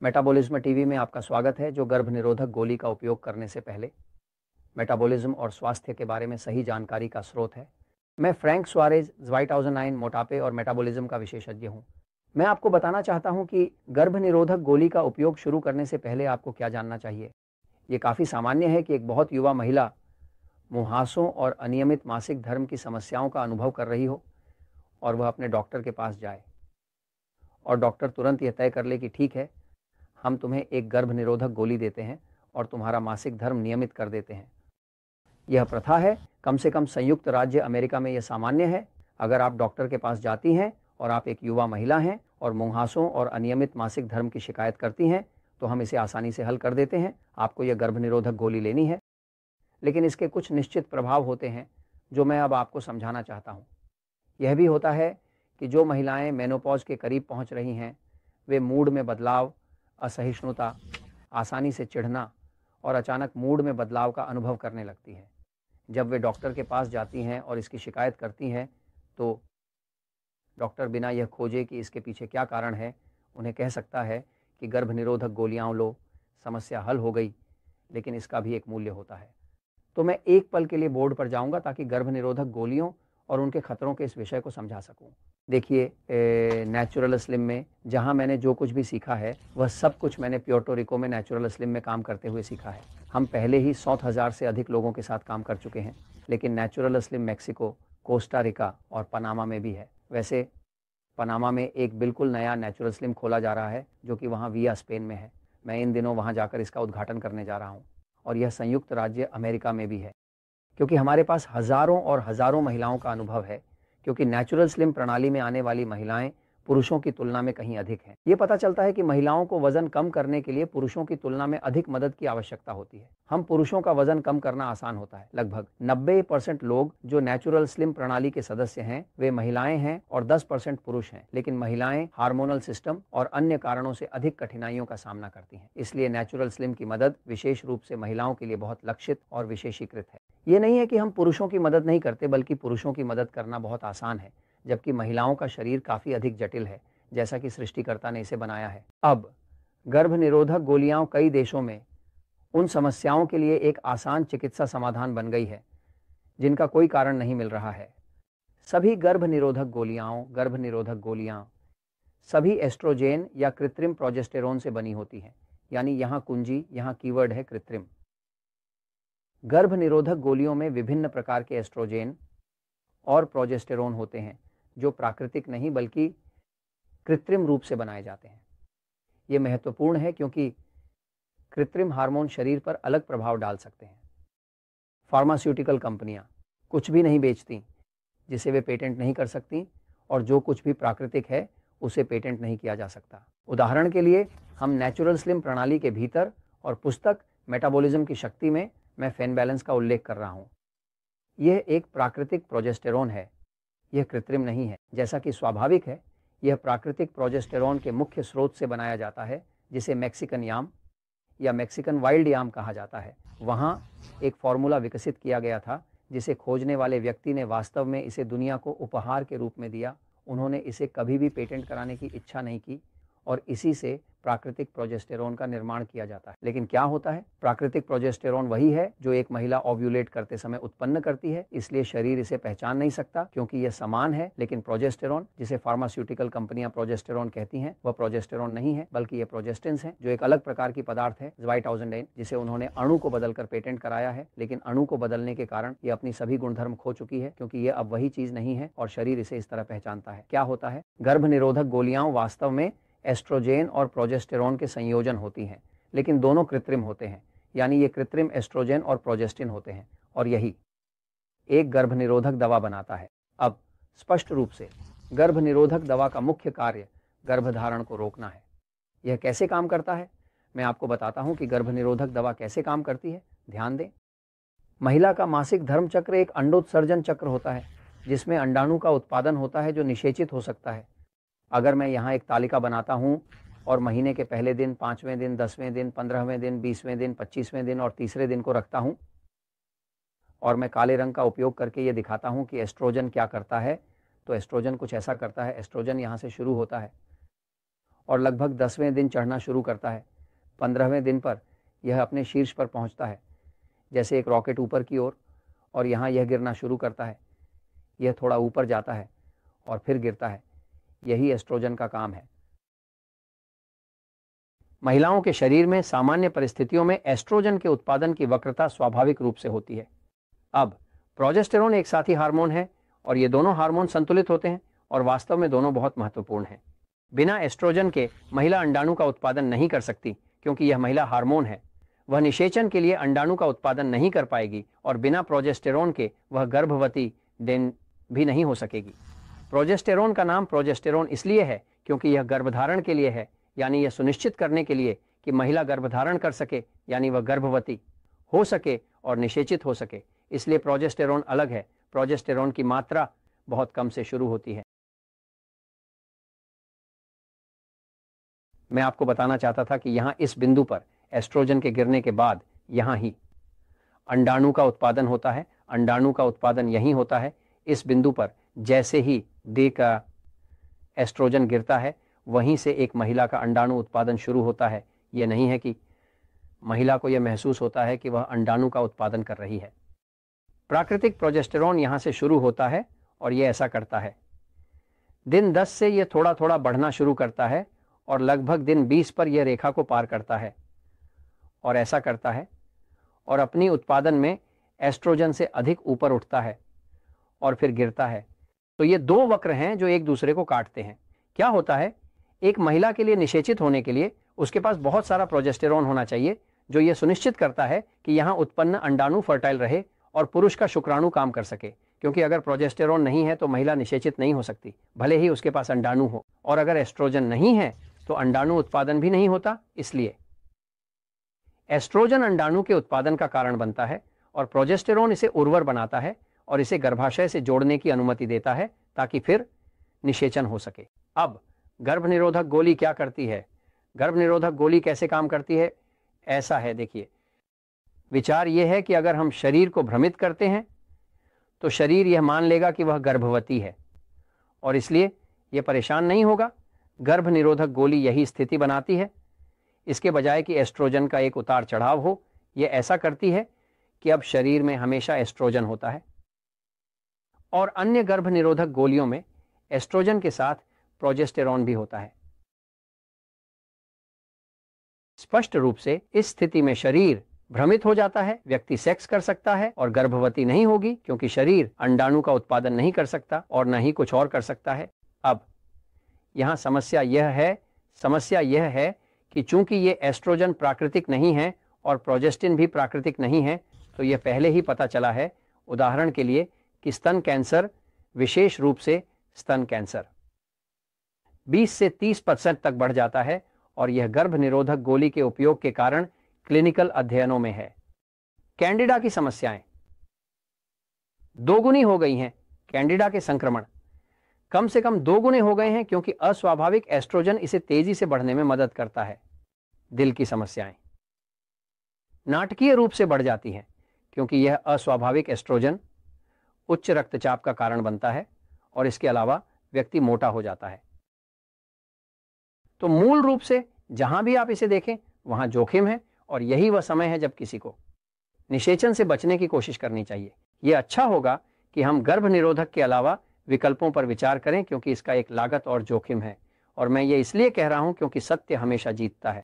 Metabolism TV में आपका स्वागत है, जो गर्भ निरोधक गोली का उपयोग करने से पहले मेटाबॉलिज्म और स्वास्थ्य के बारे में सही जानकारी का स्रोत है। मैं फ्रैंक सुआरेज, ज़्वाइटाउज़ेनाइन मोटापे और मेटाबॉलिज्म का विशेषज्ञ हूँ। मैं आपको बताना चाहता हूँ कि गर्भ निरोधक गोली का उपयोग शुरू करने से पहले आपको क्या जानना चाहिए। ये काफ़ी सामान्य है कि एक बहुत युवा महिला मुहासों और अनियमित मासिक धर्म की समस्याओं का अनुभव कर रही हो और वह अपने डॉक्टर के पास जाए और डॉक्टर तुरंत यह तय कर ले कि ठीक है, हम तुम्हें एक गर्भ निरोधक गोली देते हैं और तुम्हारा मासिक धर्म नियमित कर देते हैं। यह प्रथा है, कम से कम संयुक्त राज्य अमेरिका में यह सामान्य है। अगर आप डॉक्टर के पास जाती हैं और आप एक युवा महिला हैं और मुहासों और अनियमित मासिक धर्म की शिकायत करती हैं, तो हम इसे आसानी से हल कर देते हैं। आपको यह गर्भ निरोधक गोली लेनी है, लेकिन इसके कुछ निश्चित प्रभाव होते हैं जो मैं अब आपको समझाना चाहता हूँ। यह भी होता है कि जो महिलाएं मेनोपॉज के करीब पहुँच रही हैं, वे मूड में बदलाव, असहिष्णुता, आसानी से चिढ़ना और अचानक मूड में बदलाव का अनुभव करने लगती हैं। जब वे डॉक्टर के पास जाती हैं और इसकी शिकायत करती हैं, तो डॉक्टर बिना यह खोजे कि इसके पीछे क्या कारण है, उन्हें कह सकता है कि गर्भ निरोधक गोलियां लो, समस्या हल हो गई। लेकिन इसका भी एक मूल्य होता है। तो मैं एक पल के लिए बोर्ड पर जाऊंगा ताकि गर्भ निरोधक गोलियों और उनके खतरों के इस विषय को समझा सकूं। देखिए, नेचुरल स्लिम में जहां मैंने जो कुछ भी सीखा है, वह सब कुछ मैंने प्योर्टो रिको में नेचुरल स्लिम में काम करते हुए सीखा है। हम पहले ही 100,000 से अधिक लोगों के साथ काम कर चुके हैं, लेकिन natural slim Mexico, Costa Rica और पनामा में भी है। वैसे पनामा में एक बिल्कुल नया नेचुरल स्लिम खोला जा रहा है, जो कि वहाँ विया स्पेन में है। मैं इन दिनों वहाँ जाकर इसका उद्घाटन करने जा रहा हूँ, और यह संयुक्त राज्य अमेरिका में भी है, क्योंकि हमारे पास हज़ारों और हज़ारों महिलाओं का अनुभव है। क्योंकि नेचुरल स्लिम प्रणाली में आने वाली महिलाएं पुरुषों की तुलना में कहीं अधिक हैं। ये पता चलता है कि महिलाओं को वजन कम करने के लिए पुरुषों की तुलना में अधिक मदद की आवश्यकता होती है। हम पुरुषों का वजन कम करना आसान होता है। लगभग 90% लोग जो नेचुरल स्लिम प्रणाली के सदस्य हैं, वे महिलाएं हैं और 10% पुरुष हैं। लेकिन महिलाएं हार्मोनल सिस्टम और अन्य कारणों से अधिक कठिनाइयों का सामना करती हैं। इसलिए नेचुरल स्लिम की मदद विशेष रूप से महिलाओं के लिए बहुत लक्षित और विशेषीकृत है। ये नहीं है कि हम पुरुषों की मदद नहीं करते, बल्कि पुरुषों की मदद करना बहुत आसान है, जबकि महिलाओं का शरीर काफ़ी अधिक जटिल है, जैसा कि सृष्टिकर्ता ने इसे बनाया है। अब गर्भ निरोधक गोलियां कई देशों में उन समस्याओं के लिए एक आसान चिकित्सा समाधान बन गई है जिनका कोई कारण नहीं मिल रहा है। सभी गर्भ निरोधक गोलियां सभी एस्ट्रोजेन या कृत्रिम प्रोजेस्टेरोन से बनी होती हैं। यानी यहाँ कुंजी, यहाँ कीवर्ड है कृत्रिम। गर्भ निरोधक गोलियों में विभिन्न प्रकार के एस्ट्रोजेन और प्रोजेस्टेरोन होते हैं, जो प्राकृतिक नहीं बल्कि कृत्रिम रूप से बनाए जाते हैं। ये महत्वपूर्ण है क्योंकि कृत्रिम हार्मोन शरीर पर अलग प्रभाव डाल सकते हैं। फार्मास्यूटिकल कंपनियां कुछ भी नहीं बेचती जिसे वे पेटेंट नहीं कर सकती, और जो कुछ भी प्राकृतिक है उसे पेटेंट नहीं किया जा सकता। उदाहरण के लिए, हम नेचुरल स्लिम प्रणाली के भीतर और पुस्तक मेटाबॉलिज्म की शक्ति में मैं फेनबैलेंस का उल्लेख कर रहा हूँ। यह एक प्राकृतिक प्रोजेस्टेरोन है, यह कृत्रिम नहीं है। जैसा कि स्वाभाविक है, यह प्राकृतिक प्रोजेस्टेरोन के मुख्य स्रोत से बनाया जाता है, जिसे मैक्सिकन याम या मैक्सिकन वाइल्ड याम कहा जाता है। वहाँ एक फॉर्मूला विकसित किया गया था जिसे खोजने वाले व्यक्ति ने वास्तव में इसे दुनिया को उपहार के रूप में दिया। उन्होंने इसे कभी भी पेटेंट कराने की इच्छा नहीं की, और इसी से प्राकृतिक प्रोजेस्टेरोन का निर्माण किया जाता है। लेकिन क्या होता है? प्राकृतिक प्रोजेस्टेरोन वही है जो एक महिला ओव्यूलेट करते समय उत्पन्न करती है, इसलिए शरीर इसे पहचान नहीं सकता क्योंकि यह समान है। लेकिन प्रोजेस्टेरोन, जिसे फार्मास्यूटिकल कंपनियां प्रोजेस्टेरोन कहती हैं, वह प्रोजेस्टेरोन नहीं है, बल्कि ये प्रोजेस्टिन्स हैं, जो एक अलग प्रकार की पदार्थ है, ज़्वाइटाउज़ेनाइन, जिसे उन्होंने अणु को बदलकर पेटेंट कराया है। लेकिन अणु को बदलने के कारण ये अपनी सभी गुणधर्म खो चुकी है, क्योंकि ये अब वही चीज नहीं है और शरीर इसे इस तरह पहचानता है। क्या होता है? गर्भ निरोधक गोलियां वास्तव में एस्ट्रोजेन और प्रोजेस्टेरोन के संयोजन होती हैं, लेकिन दोनों कृत्रिम होते हैं। यानी ये कृत्रिम एस्ट्रोजेन और प्रोजेस्टिन होते हैं, और यही एक गर्भ निरोधक दवा बनाता है। अब स्पष्ट रूप से गर्भ निरोधक दवा का मुख्य कार्य गर्भधारण को रोकना है। यह कैसे काम करता है? मैं आपको बताता हूं कि गर्भ निरोधक दवा कैसे काम करती है। ध्यान दें, महिला का मासिक धर्म चक्र एक अंडोत्सर्जन चक्र होता है, जिसमें अंडाणु का उत्पादन होता है जो निषेचित हो सकता है। अगर मैं यहाँ एक तालिका बनाता हूँ और महीने के पहले दिन, 5वें दिन, 10वें दिन, 15वें दिन, 20वें दिन, 25वें दिन और तीसरे दिन को रखता हूँ, और मैं काले रंग का उपयोग करके ये दिखाता हूँ कि एस्ट्रोजन क्या करता है, तो एस्ट्रोजन कुछ ऐसा करता है। एस्ट्रोजन यहाँ से शुरू होता है और लगभग 10वें दिन चढ़ना शुरू करता है। 15वें दिन पर यह अपने शीर्ष पर पहुंचता है, जैसे एक रॉकेट ऊपर की ओर, और यहाँ यह गिरना शुरू करता है। यह थोड़ा ऊपर जाता है और फिर गिरता है। यही एस्ट्रोजन का काम है। महिलाओं के शरीर में सामान्य परिस्थितियों में एस्ट्रोजन के उत्पादन की वक्रता स्वाभाविक रूप से होती है। अब प्रोजेस्टेरोन एक साथी हार्मोन है और ये दोनों हार्मोन संतुलित होते हैं और वास्तव में दोनों बहुत महत्वपूर्ण हैं। बिना एस्ट्रोजन के महिला अंडाणु का उत्पादन नहीं कर सकती, क्योंकि यह महिला हार्मोन है। वह निषेचन के लिए अंडाणु का उत्पादन नहीं कर पाएगी और बिना प्रोजेस्टेरोन के वह गर्भवती भी नहीं हो सकेगी। प्रोजेस्टेरोन का नाम प्रोजेस्टेरोन इसलिए है क्योंकि यह गर्भधारण के लिए है, यानी यह सुनिश्चित करने के लिए कि महिला गर्भधारण कर सके, यानी वह गर्भवती हो सके और निषेचित हो सके। इसलिए प्रोजेस्टेरोन अलग है। प्रोजेस्टेरोन की मात्रा बहुत कम से शुरू होती है। मैं आपको बताना चाहता था कि यहाँ इस बिंदु पर एस्ट्रोजन के गिरने के बाद यहाँ ही अंडाणु का उत्पादन होता है। अंडाणु का उत्पादन यहीं होता है। इस बिंदु पर जैसे ही देह का एस्ट्रोजन गिरता है, वहीं से एक महिला का अंडाणु उत्पादन शुरू होता है। यह नहीं है कि महिला को यह महसूस होता है कि वह अंडाणु का उत्पादन कर रही है। प्राकृतिक प्रोजेस्टेरोन यहाँ से शुरू होता है और यह ऐसा करता है। दिन 10 से यह थोड़ा थोड़ा बढ़ना शुरू करता है और लगभग दिन 20 पर यह रेखा को पार करता है और ऐसा करता है और अपनी उत्पादन में एस्ट्रोजन से अधिक ऊपर उठता है और फिर गिरता है। तो ये दो वक्र हैं जो एक दूसरे को काटते हैं। क्या होता है, एक महिला के लिए निषेचित होने के लिए उसके पास बहुत सारा प्रोजेस्टेरोन होना चाहिए, जो ये सुनिश्चित करता है कि यहाँ उत्पन्न अंडाणु फर्टाइल रहे और पुरुष का शुक्राणु काम कर सके। क्योंकि अगर प्रोजेस्टेरोन नहीं है तो महिला निषेचित नहीं हो सकती, भले ही उसके पास अंडाणु हो। और अगर एस्ट्रोजन नहीं है तो अंडाणु उत्पादन भी नहीं होता। इसलिए एस्ट्रोजन अंडाणु के उत्पादन का कारण बनता है और प्रोजेस्टेरोन इसे उर्वर बनाता है और इसे गर्भाशय से जोड़ने की अनुमति देता है ताकि फिर निषेचन हो सके। अब गर्भनिरोधक गोली क्या करती है? गर्भनिरोधक गोली कैसे काम करती है? ऐसा है, देखिए, विचार यह है कि अगर हम शरीर को भ्रमित करते हैं तो शरीर यह मान लेगा कि वह गर्भवती है और इसलिए यह परेशान नहीं होगा। गर्भनिरोधक गोली यही स्थिति बनाती है। इसके बजाय कि एस्ट्रोजन का एक उतार चढ़ाव हो, यह ऐसा करती है कि अब शरीर में हमेशा एस्ट्रोजन होता है। और अन्य गर्भनिरोधक गोलियों में एस्ट्रोजन के साथ प्रोजेस्टेरोन भी होता है। स्पष्ट रूप से इस स्थिति में शरीर भ्रमित हो जाता है। व्यक्ति सेक्स कर सकता है और गर्भवती नहीं होगी, क्योंकि शरीर अंडाणु का उत्पादन नहीं कर सकता और न ही कुछ और कर सकता है। अब यहाँ समस्या यह है कि चूंकि ये एस्ट्रोजन प्राकृतिक नहीं है और प्रोजेस्टिन भी प्राकृतिक नहीं है, तो यह पहले ही पता चला है, उदाहरण के लिए, कि स्तन कैंसर, विशेष रूप से स्तन कैंसर, 20 से 30% तक बढ़ जाता है और यह गर्भ निरोधक गोली के उपयोग के कारण क्लिनिकल अध्ययनों में है। कैंडिडा की समस्याएं दोगुनी हो गई हैं। कैंडिडा के संक्रमण कम से कम 2 गुने हो गए हैं, क्योंकि अस्वाभाविक एस्ट्रोजन इसे तेजी से बढ़ने में मदद करता है। दिल की समस्याएं नाटकीय रूप से बढ़ जाती हैं, क्योंकि यह अस्वाभाविक एस्ट्रोजन उच्च रक्तचाप का कारण बनता है और इसके अलावा व्यक्ति मोटा हो जाता है। तो मूल रूप से जहां भी आप इसे देखें वहां जोखिम है और यही वह समय है जब किसी को निषेचन से बचने की कोशिश करनी चाहिए। यह अच्छा होगा कि हम गर्भ निरोधक के अलावा विकल्पों पर विचार करें, क्योंकि इसका एक लागत और जोखिम है। और मैं ये इसलिए कह रहा हूं क्योंकि सत्य हमेशा जीतता है।